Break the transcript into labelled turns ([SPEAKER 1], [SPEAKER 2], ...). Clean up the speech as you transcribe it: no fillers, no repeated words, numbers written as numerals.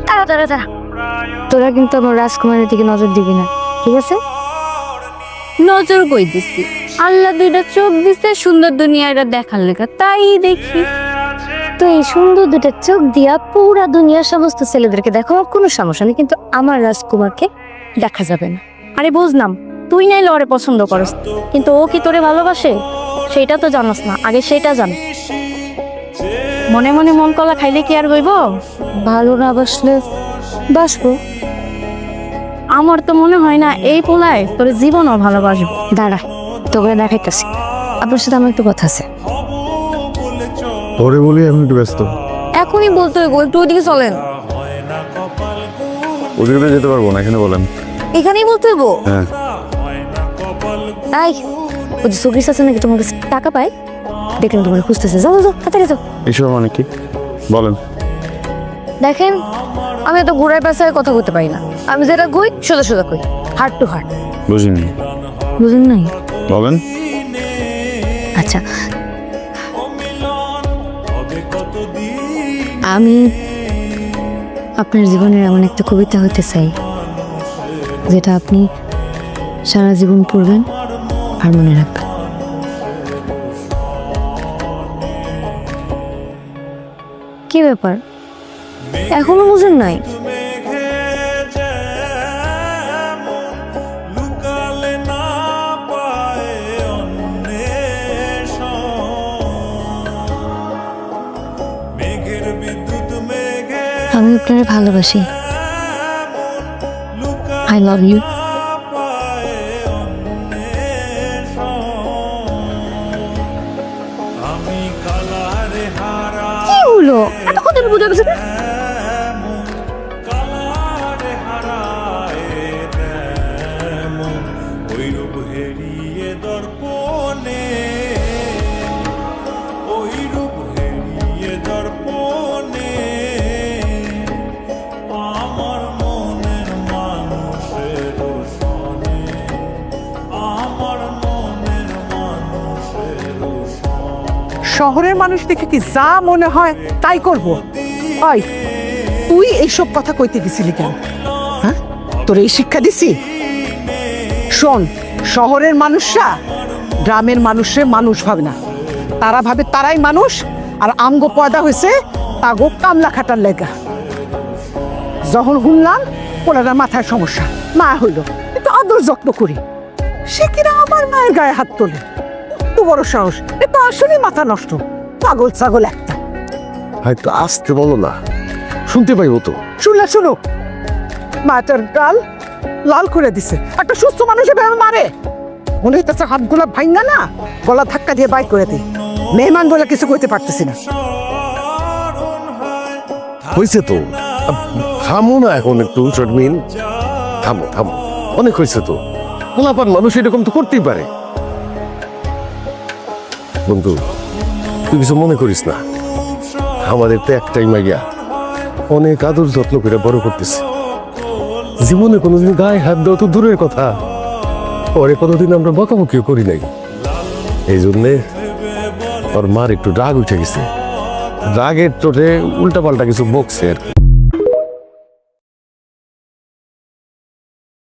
[SPEAKER 1] তাড়া তোরা কিন্তু আমার রাজকুমারের দিকে নজর দিবি না, ঠিক আছে?
[SPEAKER 2] নজর কই দিছি, আল্লাহ দুইটা চোখ দিছে সুন্দর দুনিয়াটা দেখার লেখা, তাই দেখি।
[SPEAKER 1] তো এই সুন্দর দুটো চোখ দিয়া পুরা দুনিয়ার সমস্ত ছেলেদেরকে দেখো, আমার কোনো সমস্যা নেই, কিন্তু আমার রাজকুমারকে দেখা যাবে না। আরে বুঝলাম তুই নাই লড়ে পছন্দ করস, কিন্তু ও কি তোরে ভালোবাসে সেটা তো জানোস না, আগে সেটা জান। মনে মনে মন কলা খাইলে কি আর হইব? ভালো না বাসলে বাসবো। আমার তো মনে হয় না এই পোলায় তোর জীবনও ভালোবাসবো। দাঁড়া তোকে দেখাইতেছি, আপনার সাথে আমার একটু কথা আছে।
[SPEAKER 3] পরে বলি, আমি একটু ব্যস্ত।
[SPEAKER 1] এখনই বলতে হইব, একটু ওইদিকে চলেন।
[SPEAKER 3] ওদিকে যেতে পারবো না, এখানে বলেন।
[SPEAKER 1] এখানেই বলতে হইব?
[SPEAKER 3] হ্যাঁ।
[SPEAKER 1] তাই ওই যে সুগ্রিস আছে নাকি তোমার কাছে টাকা পায়, দেখেন তোমার খুঁজতেছে, যাও যাও তাড়াতাড়ি যাও।
[SPEAKER 3] এসব মানে কি বলেন?
[SPEAKER 1] দেখেন আমি এত ঘোড়ায় পেশায় কথা বলতে পারি না, আমি যেটা কই সোজা সোজা কই, হার্ট টু হার্ট।
[SPEAKER 3] বুঝিনি।
[SPEAKER 1] বুঝুন নাই?
[SPEAKER 3] বলেন।
[SPEAKER 1] আচ্ছা, আমি আপনার জীবনের এমন একটা কবিতা হতে চাই যেটা আপনি সারা জীবন পড়বেন আর মনে রাখবেন। কি ব্যাপার এখনো বুঝেন নাই? আমি আপনার ভালোবাসি, আই লাভ ইউ। কি হলো এত কথা বুঝে গেছে?
[SPEAKER 4] শহরের মানুষ দেখে কি যা মনে হয় তাই করব? ওই তুই এইসব কথা কইতে গেছিলি কেন? হ্যাঁ, তোর এই শিক্ষা দিছি? শোন, শহরের মানুষরা গ্রামের মানুষে মানুষ ভাবে না, তারা ভাবে তারাই মানুষ, আর আমগো পয়দা হয়েছে তাগো কামলা খাটার লেগা। যখন শুনলাম পোলার মাথায় সমস্যা, মা হইল একটু আদর যত্ন করি, সে কিনা আমার মায়ের গায়ে হাত তোলে। তো বড় সাহস, এ তো আসলে মাথা নষ্ট, পাগল ছাগল একটা।
[SPEAKER 3] হয়তো আসতে বলো না, শুনতে পাইবো তো।
[SPEAKER 4] শুনলে শুনো, মাটার গাল লাল করে দিছে। একটা সুস্থ মানুষ এভাবে মারে? মনে হইতেছে হাতগুলা ভাঙ্গা না গলা ধাক্কা দিয়ে বাইক করে দিই। মেহমান বলে কিছু কইতে পারতেছি না।
[SPEAKER 3] হয়েছে তো, থামো না এখন একটু। শর্মিন থামো থামো, অনেক হয়েছে তো। পোলাপান মানুষ এরকম তো করতেই পারে। বন্ধু তুই কিছু মনে করিস না, আমাদের তো একটাই মাইয়া, অনেক আদর যত্ন করে বড় করতেছে। জীবনে কোনোদিন গায়ে হাত দেওয়া তো দূরের কথা, পরে কোনোদিন আমরা বকাবকিও করি নাই। এই জন্যে ওর মার একটু রাগ উঠে গেছে, রাগের চোটে উল্টাপাল্টা কিছু বকছে আর কি।